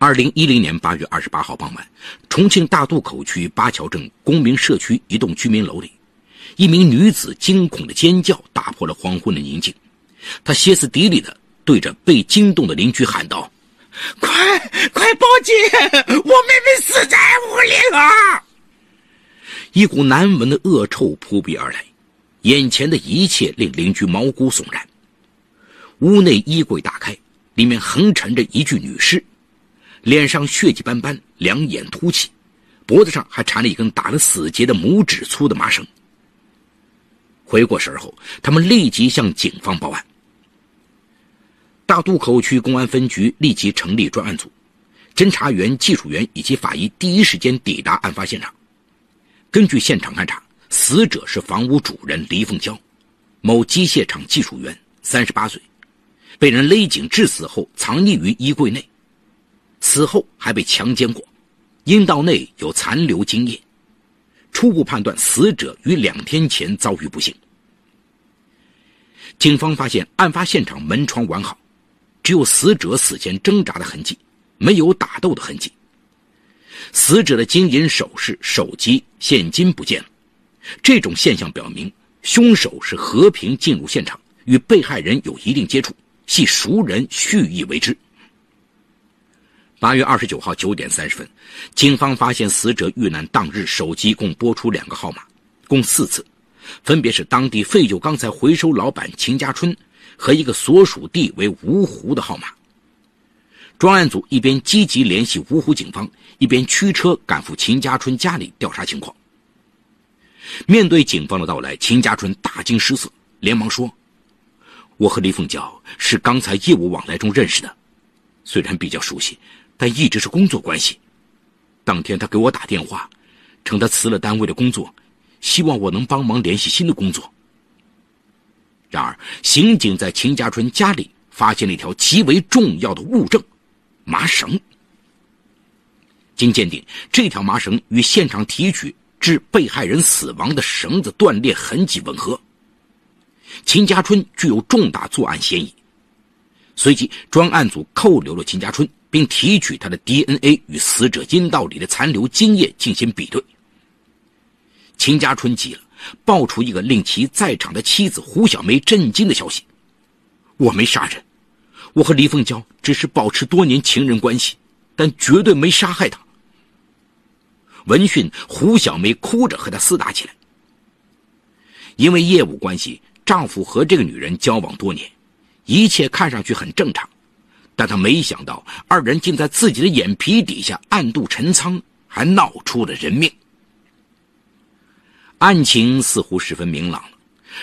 2010年8月28号傍晚，重庆大渡口区八桥镇公民社区一栋居民楼里，一名女子惊恐的尖叫打破了黄昏的宁静。她歇斯底里地对着被惊动的邻居喊道：快报警，我妹妹死在屋里了！一股难闻的恶臭扑鼻而来，眼前的一切令邻居毛骨悚然。屋内衣柜打开，里面横陈着一具女尸，脸上血迹斑斑，两眼凸起，脖子上还缠了一根打了死结的拇指粗的麻绳。回过神后，他们立即向警方报案。大渡口区公安分局立即成立专案组，侦查员、技术员以及法医第一时间抵达案发现场。根据现场勘查，死者是房屋主人黎凤娇，某机械厂技术员，38岁，被人勒颈致死后藏匿于衣柜内，死后还被强奸过，阴道内有残留精液。初步判断死者于2天前遭遇不幸。警方发现案发现场门窗完好，只有死者死前挣扎的痕迹，没有打斗的痕迹。死者的金银首饰、手机、现金不见了，这种现象表明凶手是和平进入现场，与被害人有一定接触，系熟人蓄意为之。8月29号9点30分，警方发现死者遇难当日手机共拨出2个号码，共4次，分别是当地废旧钢材回收老板秦家春和一个所属地为芜湖的号码。专案组一边积极联系芜湖警方，一边驱车赶赴秦家春家里调查情况。面对警方的到来，秦家春大惊失色，连忙说：我和黎凤娇是刚才业务往来中认识的，虽然比较熟悉，但一直是工作关系。当天他给我打电话，称他辞了单位的工作，希望我能帮忙联系新的工作。然而刑警在秦家春家里发现了一条极为重要的物证，麻绳。经鉴定，这条麻绳与现场提取致被害人死亡的绳子断裂痕迹吻合，秦家春具有重大作案嫌疑。随即专案组扣留了秦家春，并提取他的 DNA 与死者阴道里的残留精液进行比对。秦家春急了，爆出一个令其在场的妻子胡小梅震惊的消息：我没杀人，我和黎凤娇只是保持多年情人关系，但绝对没杀害她。闻讯，胡小梅哭着和他厮打起来。因为业务关系，丈夫和这个女人交往多年，一切看上去很正常，但他没想到二人竟在自己的眼皮底下暗度陈仓，还闹出了人命。案情似乎十分明朗了，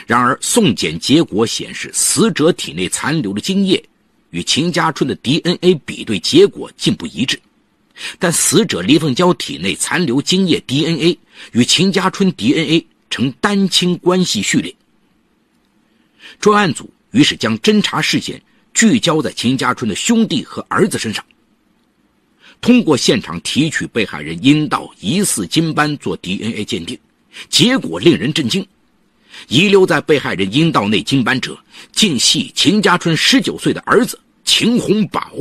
然而送检结果显示，死者体内残留的精液与秦家春的 DNA 比对结果竟不一致，但死者黎凤娇体内残留精液 DNA 与秦家春 DNA 呈单亲关系序列。专案组于是将侦查视线聚焦在秦家春的兄弟和儿子身上，通过现场提取被害人阴道疑似精斑做 DNA 鉴定，结果令人震惊，遗留在被害人阴道内精斑者竟系秦家春19岁的儿子秦洪宝。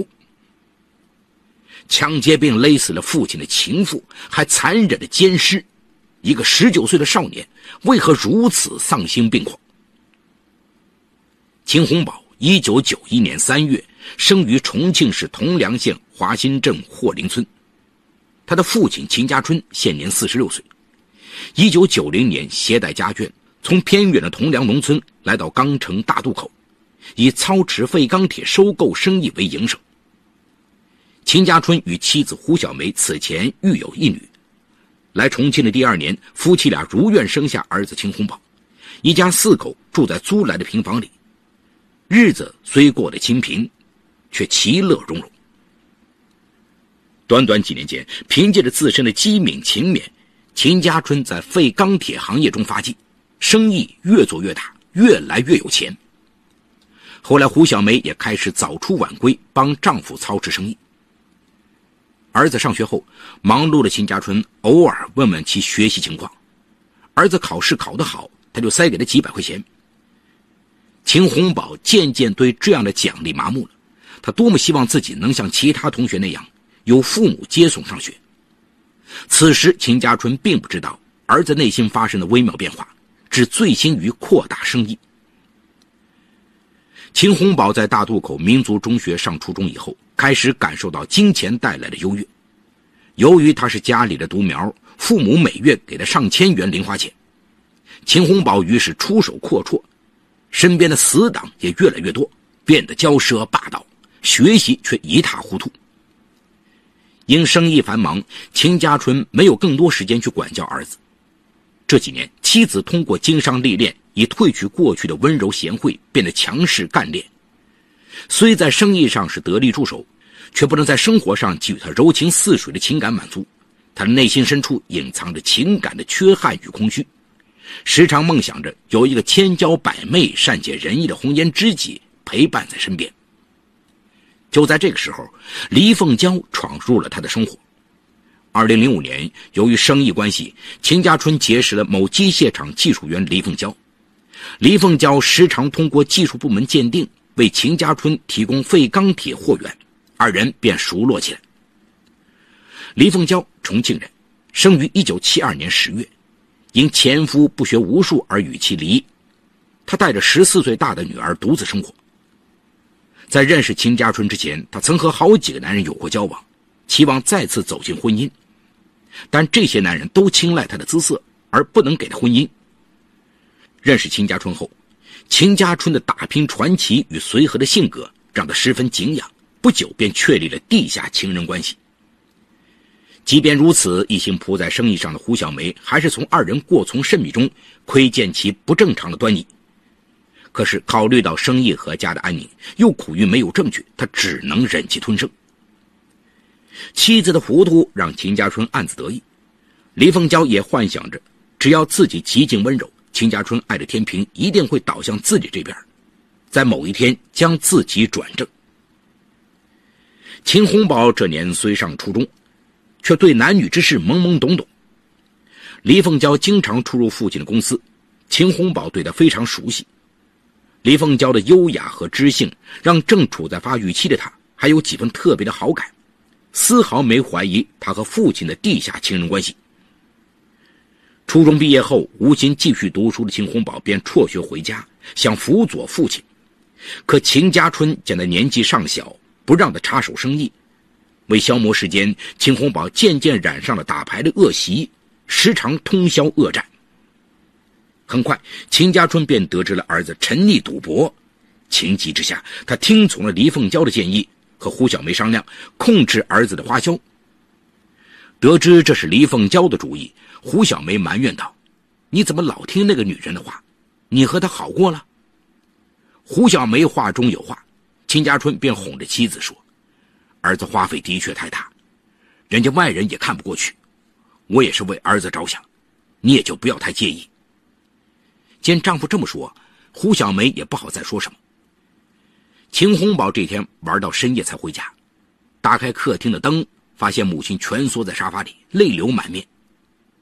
抢劫并勒死了父亲的情妇，还残忍的奸尸，一个19岁的少年为何如此丧心病狂？秦洪宝1991年3月生于重庆市铜梁县华新镇霍林村，他的父亲秦家春现年46岁。1990年携带家眷从偏远的铜梁农村来到钢城大渡口，以操持废钢铁收购生意为营生。秦家春与妻子胡小梅此前育有一女，来重庆的第2年，夫妻俩如愿生下儿子秦洪宝，一家4口住在租来的平房里，日子虽过得清贫，却其乐融融。短短几年间，凭借着自身的机敏勤勉，秦家春在废钢铁行业中发迹，生意越做越大，越来越有钱。后来胡小梅也开始早出晚归，帮丈夫操持生意。儿子上学后，忙碌的秦家春偶尔问问其学习情况，儿子考试考得好，他就塞给他几百块钱。秦洪宝渐渐对这样的奖励麻木了，他多么希望自己能像其他同学那样由父母接送上学。此时秦家春并不知道儿子内心发生的微妙变化，只醉心于扩大生意。秦洪宝在大渡口民族中学上初中以后，开始感受到金钱带来的优越。由于他是家里的独苗，父母每月给他上千元零花钱，秦洪宝于是出手阔绰，身边的死党也越来越多，变得骄奢霸道，学习却一塌糊涂。因生意繁忙，秦家春没有更多时间去管教儿子。这几年，妻子通过经商历练，已褪去过去的温柔贤惠，变得强势干练。虽在生意上是得力助手，却不能在生活上给予他柔情似水的情感满足。他的内心深处隐藏着情感的缺憾与空虚，时常梦想着有一个千娇百媚、善解人意的红颜知己陪伴在身边。就在这个时候，黎凤娇闯入了他的生活。2005年，由于生意关系，秦家春结识了某机械厂技术员黎凤娇。黎凤娇时常通过技术部门鉴定，为秦家春提供废钢铁货源，二人便熟络起来。黎凤娇，重庆人，生于1972年10月，因前夫不学无术而与其离异。她带着14岁大的女儿独自生活。在认识秦家春之前，她曾和好几个男人有过交往，期望再次走进婚姻，但这些男人都青睐她的姿色，而不能给她婚姻。认识秦家春后，秦家春的打拼传奇与随和的性格让她十分敬仰，不久便确立了地下情人关系。即便如此，一心扑在生意上的胡小梅还是从二人过从甚密中窥见其不正常的端倪。可是考虑到生意和家的安宁，又苦于没有证据，他只能忍气吞声。妻子的糊涂让秦家春暗自得意，黎凤娇也幻想着只要自己极尽温柔，秦家春爱的天平一定会倒向自己这边，在某一天将自己转正。秦洪宝这年虽上初中，却对男女之事懵懵懂懂。黎凤娇经常出入父亲的公司，秦洪宝对她非常熟悉。黎凤娇的优雅和知性让正处在发育期的她还有几分特别的好感，丝毫没怀疑她和父亲的地下情人关系。初中毕业后，无心继续读书的秦洪宝便辍学回家，想辅佐父亲。可秦家春见他年纪尚小，不让他插手生意。为消磨时间，秦洪宝渐渐染上了打牌的恶习，时常通宵恶战。很快，秦家春便得知了儿子沉溺赌博，情急之下，他听从了黎凤娇的建议，和胡小梅商量控制儿子的花销。得知这是黎凤娇的主意，胡小梅埋怨道：“你怎么老听那个女人的话？你和她好过了？”胡小梅话中有话，秦家春便哄着妻子说：“儿子花费的确太大，人家外人也看不过去，我也是为儿子着想，你也就不要太介意。”见丈夫这么说，胡小梅也不好再说什么。秦洪宝这天玩到深夜才回家，打开客厅的灯，发现母亲蜷缩在沙发里，泪流满面。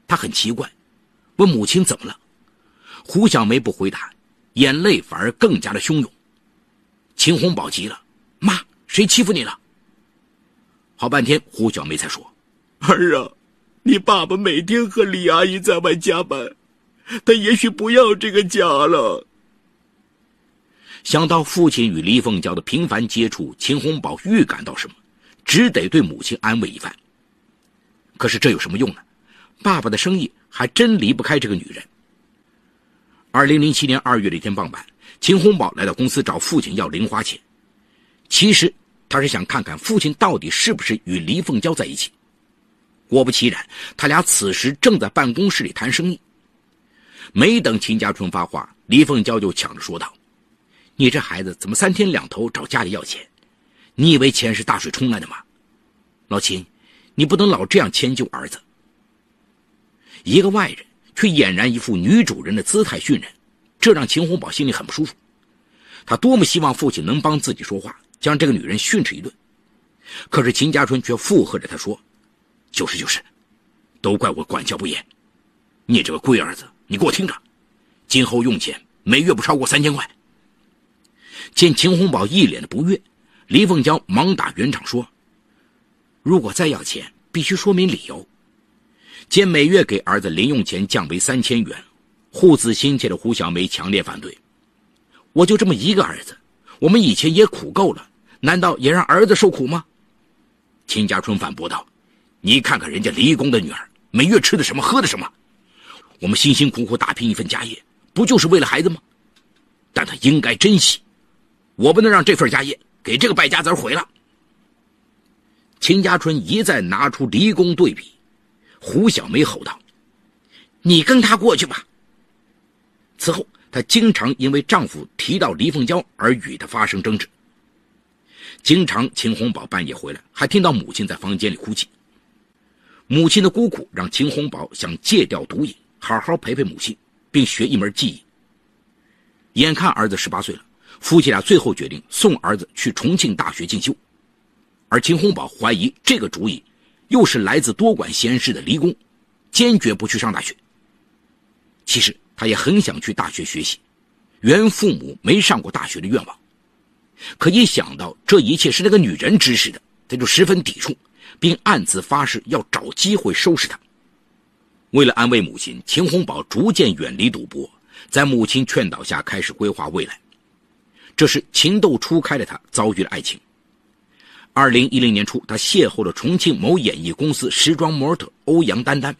他很奇怪，问母亲怎么了。胡小梅不回答，眼泪反而更加的汹涌。秦洪宝急了：“妈，谁欺负你了？”好半天，胡小梅才说：“儿啊，你爸爸每天和李阿姨在外加班，他也许不要这个家了。”想到父亲与黎凤娇的频繁接触，秦洪宝预感到什么，只得对母亲安慰一番。可是这有什么用呢？爸爸的生意还真离不开这个女人。2007年2月的一天傍晚，秦洪宝来到公司找父亲要零花钱。其实他是想看看父亲到底是不是与黎凤娇在一起。果不其然，他俩此时正在办公室里谈生意。没等秦家春发话，黎凤娇就抢着说道：“你这孩子怎么3天2头找家里要钱？你以为钱是大水冲来的吗？老秦，你不能老这样迁就儿子。”一个外人却俨然一副女主人的姿态训人，这让秦洪宝心里很不舒服。他多么希望父亲能帮自己说话，将这个女人训斥一顿。可是秦家春却附和着他说：“就是，都怪我管教不严。你这个龟儿子，你给我听着，今后用钱每月不超过3000块。”见秦洪宝一脸的不悦，黎凤娇忙打圆场说：“如果再要钱，必须说明理由。见每月给儿子零用钱降为3000元，护子心切的胡小梅强烈反对。我就这么一个儿子，我们以前也苦够了，难道也让儿子受苦吗？秦家春反驳道，你看看人家离工的女儿，每月吃的什么喝的什么，我们辛辛苦苦打拼一份家业，不就是为了孩子吗？但他应该珍惜，我不能让这份家业给这个败家子毁了。秦家春一再拿出离工对比，胡小梅吼道，你跟他过去吧。此后她经常因为丈夫提到黎凤娇而与她发生争执。经常秦洪宝半夜回来，还听到母亲在房间里哭泣。母亲的孤苦让秦洪宝想戒掉毒瘾，好好陪陪母亲，并学一门技艺。眼看儿子18岁了，夫妻俩最后决定送儿子去重庆大学进修。而秦洪宝怀疑这个主意又是来自多管闲事的黎公，坚决不去上大学。其实他也很想去大学学习，原父母没上过大学的愿望。可一想到这一切是那个女人指使的，他就十分抵触，并暗自发誓要找机会收拾她。为了安慰母亲，秦洪宝逐渐远离赌博，在母亲劝导下开始规划未来。这时情窦初开的他遭遇了爱情。2010年初，他邂逅了重庆某演艺公司时装模特欧阳丹丹。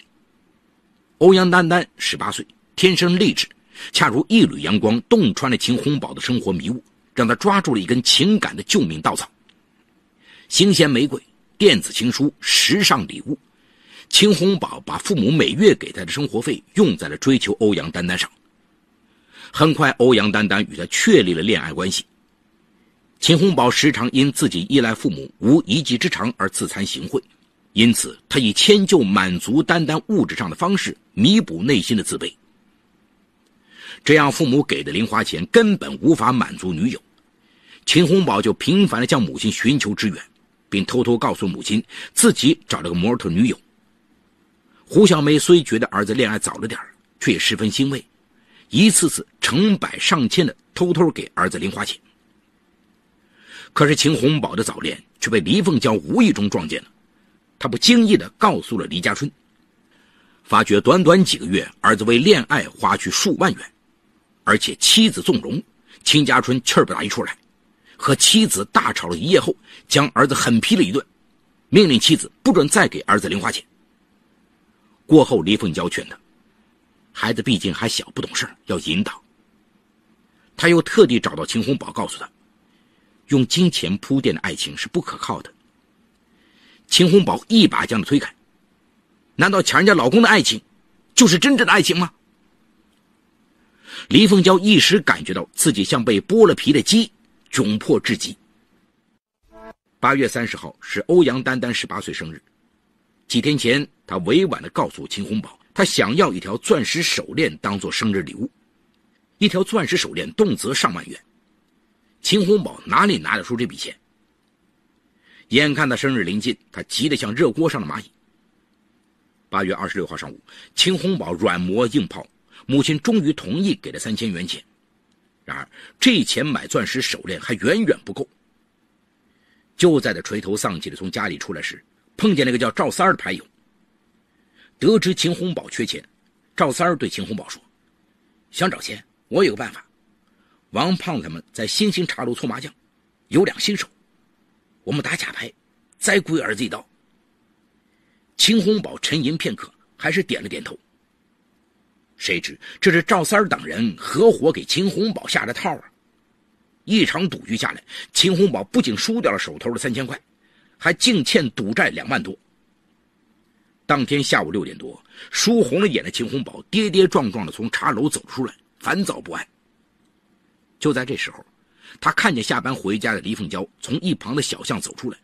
欧阳丹丹18岁，天生丽质，恰如一缕阳光，洞穿了秦洪宝的生活迷雾，让他抓住了一根情感的救命稻草。新鲜玫瑰、电子情书、时尚礼物，秦洪宝把父母每月给他的生活费用在了追求欧阳丹丹上。很快，欧阳丹丹与他确立了恋爱关系。秦洪宝时常因自己依赖父母无一技之长而自惭形秽，因此他以迁就满足丹丹物质上的方式弥补内心的自卑。这样父母给的零花钱根本无法满足女友，秦洪宝就频繁地向母亲寻求支援，并偷偷告诉母亲自己找了个模特女友。胡小梅虽觉得儿子恋爱早了点，却也十分欣慰，一次次成百上千的偷偷给儿子零花钱。可是秦洪宝的早恋却被黎凤娇无意中撞见了，他不经意地告诉了黎家春，发觉短短几个月，儿子为恋爱花去数万元，而且妻子纵容。秦家春气儿不打一处来，和妻子大吵了一夜后，将儿子狠批了一顿，命令妻子不准再给儿子零花钱。过后黎凤娇劝他，孩子毕竟还小不懂事，要引导。他又特地找到秦洪宝，告诉他，用金钱铺垫的爱情是不可靠的。秦洪宝一把将他推开，难道抢人家老公的爱情就是真正的爱情吗？黎凤娇一时感觉到自己像被剥了皮的鸡，窘迫至极。8月30号是欧阳丹丹18岁生日。几天前，他委婉地告诉秦洪宝，他想要一条钻石手链当做生日礼物。一条钻石手链动辄上万元，秦洪宝哪里拿得出这笔钱？眼看他生日临近，他急得像热锅上的蚂蚁。8月26号上午，秦洪宝软磨硬泡，母亲终于同意给了3000元钱。然而这钱买钻石手链还远远不够。就在他垂头丧气的从家里出来时，碰见那个叫赵三儿的牌友。得知秦洪宝缺钱，赵三儿对秦洪宝说，想找钱，我有个办法。王胖子他们在星星茶楼搓麻将，有2新手，我们打假牌，再归儿子一刀。秦洪宝沉吟片刻，还是点了点头。谁知这是赵三儿等人合伙给秦洪宝下的套啊！一场赌局下来，秦洪宝不仅输掉了手头的3000块，还净欠赌债2万多。当天下午6点多，输红了眼的秦洪宝跌跌撞撞地从茶楼走出来，烦躁不安。就在这时候，他看见下班回家的黎凤娇从一旁的小巷走出来。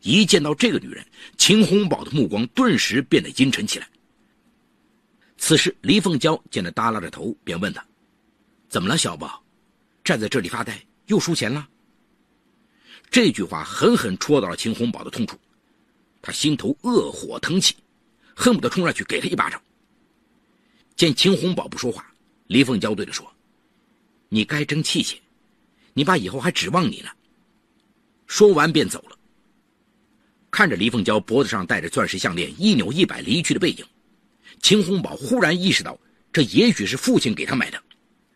一见到这个女人，秦洪宝的目光顿时变得阴沉起来。此时黎凤娇见他耷拉着头，便问他，怎么了小宝，站在这里发呆，又输钱了？这句话狠狠戳到了秦洪宝的痛处，他心头恶火腾起，恨不得冲上去给他一巴掌。见秦洪宝不说话，黎凤娇对他说，你该争气些，你爸以后还指望你呢。说完便走了。看着李凤娇脖子上戴着钻石项链一扭一摆离去的背影，秦洪宝忽然意识到，这也许是父亲给他买的，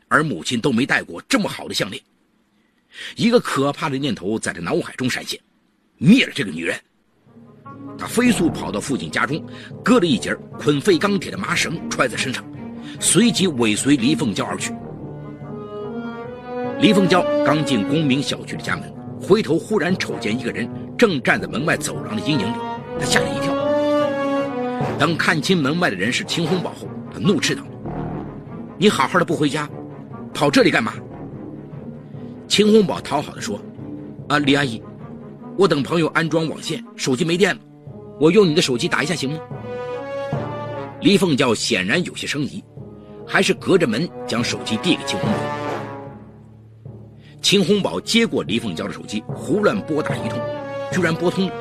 而母亲都没戴过这么好的项链。一个可怕的念头在他脑海中闪现，灭了这个女人。他飞速跑到父亲家中，割了一截捆废钢铁的麻绳揣在身上，随即尾随李凤娇而去。李凤娇刚进公明小区的家门，回头忽然瞅见一个人正站在门外走廊的阴影里，他吓了一跳。等看清门外的人是秦洪宝后，他怒斥道：“你好好的不回家，跑这里干嘛？”秦洪宝讨好的说：“李阿姨，我等朋友安装网线，手机没电了，我用你的手机打一下行吗？”李凤娇显然有些生疑，还是隔着门将手机递给秦洪宝。秦洪宝接过李凤娇的手机，胡乱拨打一通，居然拨通了。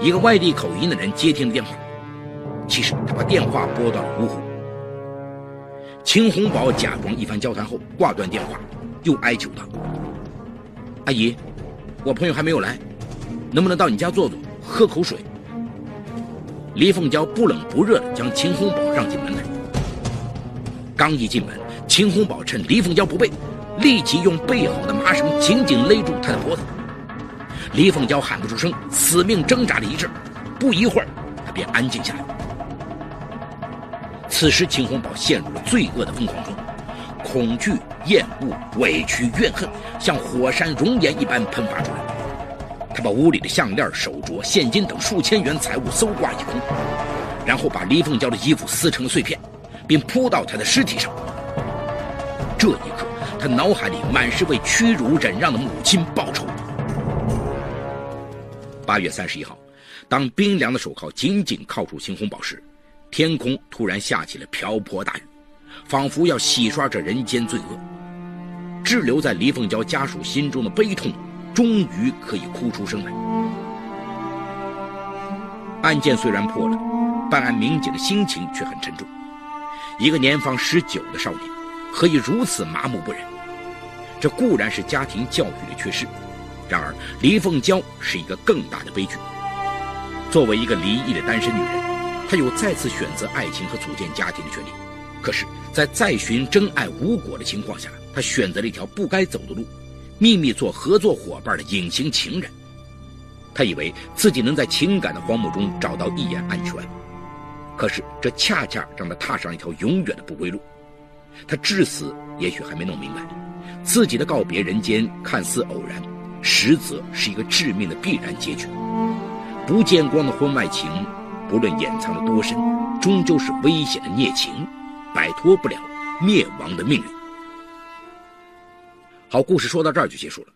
一个外地口音的人接听了电话，其实他把电话拨到了芜湖。秦洪宝假装一番交谈后挂断电话，又哀求道：“阿姨，我朋友还没有来，能不能到你家坐坐，喝口水？”李凤娇不冷不热地将秦洪宝让进门来。刚一进门，秦洪宝趁李凤娇不备，立即用备好的麻绳紧紧勒住他的脖子。李凤娇喊不出声，死命挣扎了一阵，不一会儿他便安静下来。此时秦洪宝陷入了罪恶的疯狂中，恐惧、厌恶、委屈、怨恨像火山熔岩一般喷发出来。他把屋里的项链、手镯、现金等数千元财物搜刮一空，然后把李凤娇的衣服撕成了碎片，并扑到她的尸体上。这一刻，他脑海里满是为屈辱忍让的母亲报仇。8月31号，当冰凉的手铐紧紧铐住秦洪宝时，天空突然下起了瓢泼大雨，仿佛要洗刷着人间罪恶。滞留在李凤娇家属心中的悲痛终于可以哭出声来。案件虽然破了，办案民警的心情却很沉重。一个年方19的少年何以如此麻木不仁？这固然是家庭教育的缺失，然而李凤娇是一个更大的悲剧。作为一个离异的单身女人，她有再次选择爱情和组建家庭的权利，可是在再寻真爱无果的情况下，她选择了一条不该走的路，秘密做合作伙伴的隐形情人。她以为自己能在情感的荒漠中找到一眼安全，可是这恰恰让她踏上一条永远的不归路。她至死也许还没弄明白，自己的告别人间看似偶然，实则是一个致命的必然结局。不见光的婚外情，不论掩藏的多深，终究是危险的孽情，摆脱不了灭亡的命运。好，故事说到这儿就结束了。